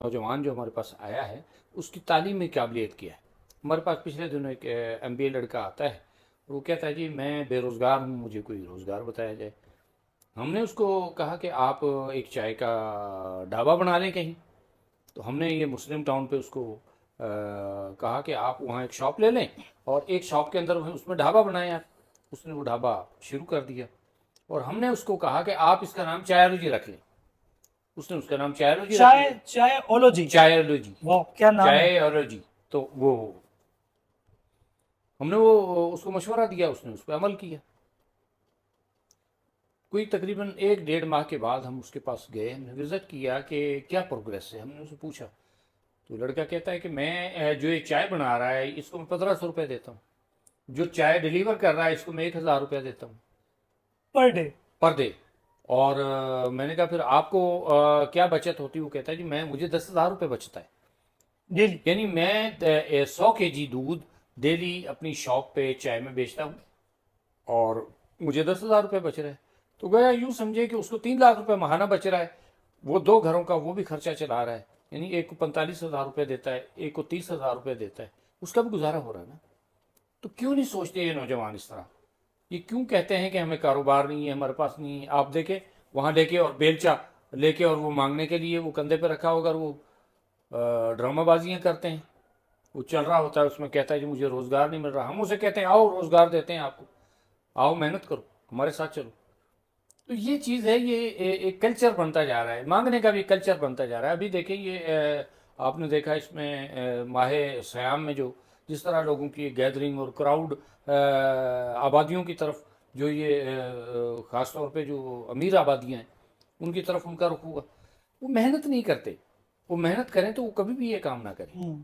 नौजवान जो हमारे पास आया है उसकी तालीमी काबिलियत क्या है। हमारे पास पिछले दिनों एक MBA लड़का आता है, वो कहता है जी मैं बेरोज़गार हूँ, मुझे कोई रोज़गार बताया जाए। हमने उसको कहा कि आप एक चाय का ढाबा बना लें कहीं। तो हमने ये मुस्लिम टाउन पे उसको कहा कि आप वहाँ एक शॉप ले लें और एक शॉप के अंदर उसमें ढाबा बनाएं आप। उसने वो ढाबा शुरू कर दिया और हमने उसको कहा कि आप इसका नाम चायलॉजी रख लें। उसने उसका नाम चायलॉजी रख लिया। चायलॉजी। चायलॉजी। वाह क्या नाम है। चायलॉजी। तो वो हमने वो उसको मशवरा दिया, उसने उस पर अमल किया। कोई तकरीबन 1-1.5 माह के बाद हम उसके पास गए, हमने विज़िट किया कि क्या प्रोग्रेस है। हमने उससे पूछा तो लड़का कहता है कि मैं जो ये चाय बना रहा है इसको मैं 1500 रुपये देता हूँ, जो चाय डिलीवर कर रहा है इसको मैं 1000 रुपया देता हूँ पर डे। Per day. और मैंने कहा फिर आपको क्या बचत होती है। वो कहता है जी मुझे 10,000 रुपये बचता है। डेली। यानी मैं 100 kg दूध डेली अपनी शॉप पे चाय में बेचता हूँ और मुझे 10,000 रुपये बच रहे हैं। तो गया यूँ समझे कि उसको 3 लाख रुपये महाना बच रहा है। वो 2 घरों का वो भी खर्चा चला रहा है, यानी एक को 45,000 रुपये देता है, एक को 30,000 रुपये देता है, उसका भी गुजारा हो रहा है ना। तो क्यों नहीं सोचते ये नौजवान इस तरह? ये क्यों कहते हैं कि हमें कारोबार नहीं है, हमारे पास नहीं है? आप देखें वहाँ लेके और बेलचा लेके और वो मांगने के लिए वो कंधे पे रखा होगा, वो ड्रामाबाजियाँ करते हैं। वो चल रहा होता है, उसमें कहता है जी मुझे रोज़गार नहीं मिल रहा। हम उसे कहते हैं आओ रोज़गार देते हैं आपको, आओ मेहनत करो हमारे साथ चलो। तो ये चीज़ है, ये एक कल्चर बनता जा रहा है, मांगने का भी कल्चर बनता जा रहा है। अभी देखिए ये आपने देखा इसमें माहे सयाम में जो जिस तरह लोगों की गैदरिंग और क्राउड आबादियों की तरफ जो ये ख़ास तौर पे जो अमीर आबादियाँ हैं उनकी तरफ उनका रुख हुआ। वो मेहनत नहीं करते, वो मेहनत करें तो वो कभी भी ये काम ना करें।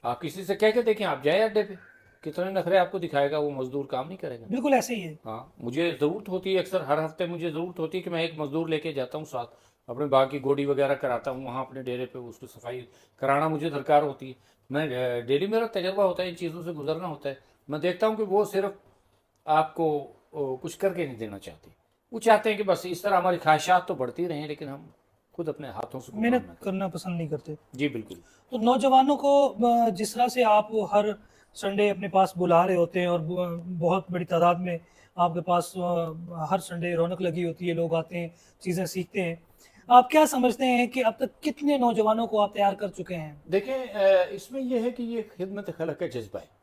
आप किसी से कह के देखें, आप जाए अड्डे पे, कितने नखरे आपको दिखाएगा, वो मजदूर काम नहीं करेगा। बिल्कुल ऐसे ही है। हाँ, मुझे ज़रूरत होती है अक्सर, हर हफ्ते मुझे ज़रूरत होती है कि मैं एक मजदूर लेके जाता हूँ साथ, अपने बाग की गोडी वगैरह कराता हूँ वहाँ अपने डेरे पे, उसकी सफाई कराना मुझे दरकार होती है। मैं डेली मेरा तजर्बा होता है, इन चीज़ों से गुजरना होता है। मैं देखता हूँ कि वो सिर्फ आपको कुछ करके नहीं देना चाहते। वो चाहते हैं कि बस इस तरह हमारी ख्वाहिशात तो बढ़ती रहें लेकिन हम खुद अपने हाथों से कोई काम मेहनत ना करें। करना पसंद नहीं करते। जी बिल्कुल। तो नौजवानों को जिस तरह से आप हर संडे अपने पास बुला रहे होते हैं और बहुत बड़ी तादाद में आपके पास हर संडे रौनक लगी होती है, लोग आते हैं, चीज़ें सीखते हैं, आप क्या समझते हैं कि अब तक कितने नौजवानों को आप तैयार कर चुके हैं? देखें इसमें यह है कि ये खिदमत खलक का जज्बा है।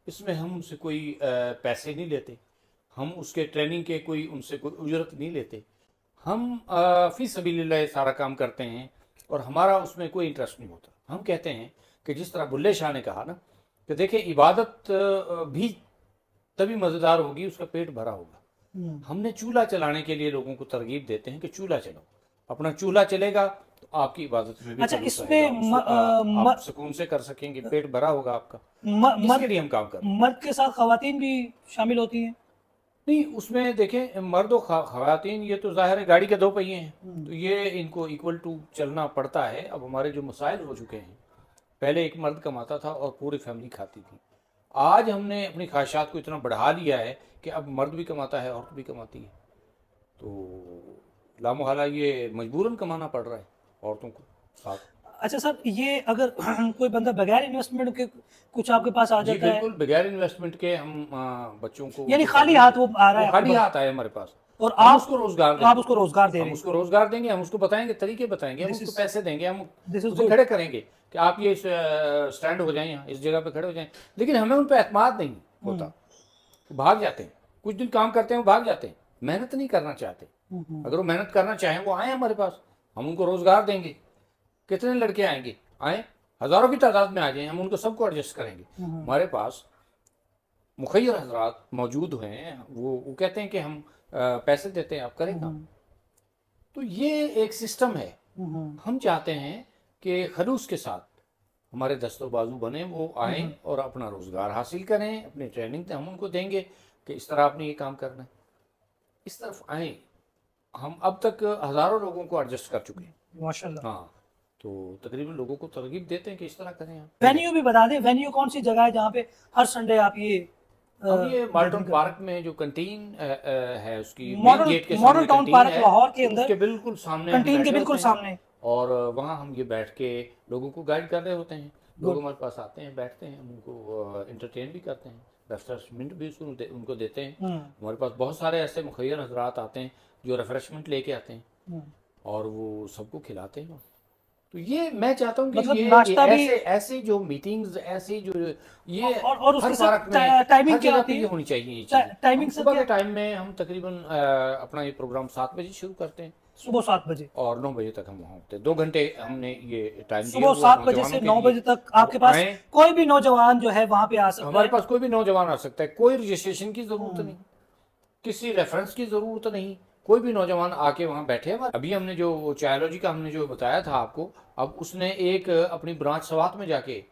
इसमें हम उनसे कोई पैसे नहीं लेते, हम उसके ट्रेनिंग के कोई उनसे कोई उजरत नहीं लेते। हम फ़ी सबीलिल्लाह सारा काम करते हैं और हमारा उसमें कोई इंटरेस्ट नहीं होता। हम कहते हैं कि जिस तरह बुल्ले शाह ने कहा ना कि देखिए इबादत भी तभी मज़ेदार होगी उसका पेट भरा होगा। हमने चूल्हा चलाने के लिए लोगों को तरगीब देते हैं कि चूल्हा चलाओ, अपना चूल्हा चलेगा तो आपकी इबादत में भी अच्छा, खलूस इसमें आएगा, आप सुकून से कर सकेंगे, पेट भरा होगा आपका। इसके लिए हम काम कर रहे हैं। मर्द के साथ खवातीन भी शामिल होती हैं? नहीं, उसमें देखें मर्द और खवातीन ये तो ज़ाहिर है गाड़ी के 2 पहिए हैं, तो ये इनको इक्वल टू चलना पड़ता है। अब हमारे जो मसाइल हो चुके हैं, पहले एक मर्द कमाता था और पूरी फैमिली खाती थी। आज हमने अपनी ख्वाहिशात को इतना बढ़ा लिया है कि अब मर्द भी कमाता है, औरत भी कमाती है। तो लामोहला ये मजबूरन कमाना पड़ रहा है औरतों को साथ। अच्छा सर, ये अगर कोई बंदा बगैर इन्वेस्टमेंट के कुछ आपके पास आ जी जाता है, बिल्कुल, बगैर इन्वेस्टमेंट के हम बच्चों को यानी खाली हाथ वो आ रहा है आपके खाली पास हाथ आए हमारे पास, और हम आप उसको रोजगार आप देंगे। उसको रोजगार दे हम रहे हैं, उसको रोजगार देंगे, हम उसको बताएंगे, तरीके बताएंगे, हम दिस उसको इज पैसे देंगे, हम दिस इज उसे गुड। खड़े करेंगे कि आप ये स्टैंड हो जाएं, यहाँ इस जगह पे खड़े हो जाएं। लेकिन हमें उन पर एतमाद नहीं होता, वो भाग जाते हैं। कुछ दिन काम करते हैं वो भाग जाते हैं, मेहनत नहीं करना चाहते। अगर वो मेहनत करना चाहें वो आए हमारे पास, हम उनको रोजगार देंगे। कितने लड़के आएंगे, आए हज़ारों की तादाद में आ जाए, हम उनको सबको एडजस्ट करेंगे। हमारे पास मुखैर हजरात मौजूद हैं, वो कहते हैं कि हम पैसे देते हैं, आप करें काम। तो ये एक सिस्टम है। हम चाहते हैं कि खलूस के साथ हमारे दस्तों बाजू बने, वो आए और अपना रोज़गार हासिल करें, अपनी ट्रेनिंग हम उनको देंगे कि इस तरह आपने ये काम करना है, इस तरफ आए। हम अब तक हज़ारों लोगों को एडजस्ट कर चुके हैं माशाल्लाह। हाँ। तो तकरीबन लोगों को तरगीब देते हैं कि इस तरह करें आप। वेन्यू भी बता दें, वेन्यू कौन सी जगह है जहाँ पे हर संडे आप ये अब ये मॉडर्न गैदरिंग करते पार्क में जो कंटीन है उसकी हैं? मेन गेट के मॉडल सामने टाउन कंटीन पार्क है, लाहौर के अंदर उसके बिल्कुल सामने हम कंटीन के बैठे बिल्कुल होते हैं। सामने और वहाँ हम ये बैठ के लोगों को गाइड कर रहे होते हैं। लोग गुड। हमारे पास आते हैं, बैठते हैं, हम उनको इंटरटेन भी करते हैं, रेफ्रेशमेंट भी उनको देते हैं। हम्म। हमारे पास बहुत सारे ऐसे मुखैर हजरात आते हैं जो रेफ्रेशमेंट लेके आते हैं हम्म। और वो सबको खिलाते हैं। तो ये मैं चाहता हूँ कि मतलब ये नाश्ता भी, ऐसे ऐसे जो मीटिंग्स, ऐसे जो ये और हर उसके साथ पार्क में, टाइमिंग हर क्या जगह होती पे ये है? होनी चाहिए ये चीज़ें। हम टाइमिंग सर सुबह क्या? के टाइम में हम तकरीबन अपना ये प्रोग्राम 7 बजे शुरू करते हैं सुबह 7 बजे? और 9 बजे तक हम वहाँ होते हैं। 2 घंटे हमने ये टाइम दिया सुबह हुआ है 7 बजे से नौजवानों के 9 बजे लिए, तक वो आपके पास आए। कोई भी नौजवान जो है वहां पे आ सकता हमारे है? पास कोई भी नौजवान आ सकता है, कोई रजिस्ट्रेशन की ज़रूरत हम्म। नहीं, किसी रेफरेंस की ज़रूरत नहीं, कोई भी नौजवान आके वहाँ बैठे। अभी हमने जो वो चायोलॉजी का हमने जो बताया था आपको, अब उसने एक अपनी ब्रांच सवात में जाके,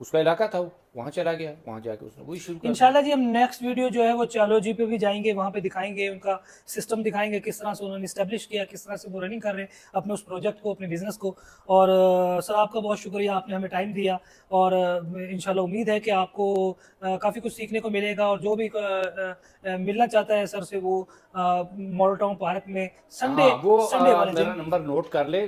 उसका इलाका था वो, वहाँ चला गया, वहाँ जाके उसने वही शुरू कर दिया। इंशाल्लाह जी, हम नेक्स्ट वीडियो जो है वो चायोलॉजी पे भी जाएंगे, वहाँ पे दिखाएंगे उनका सिस्टम, दिखाएंगे किस तरह से उन्होंने इस्टेब्लिश किया, किस तरह से वो रनिंग कर रहे हैं अपने उस प्रोजेक्ट को, अपने बिजनेस को। और सर आपका बहुत शुक्रिया, आपने हमें टाइम दिया। और इंशाल्लाह उम्मीद है कि आपको काफ़ी कुछ सीखने को मिलेगा। और जो भी मिलना चाहता है सर से, वो मॉडल टाउन पार्क में संडे हाँ, वो संडे वाले मेरा दिन नंबर नोट कर ले।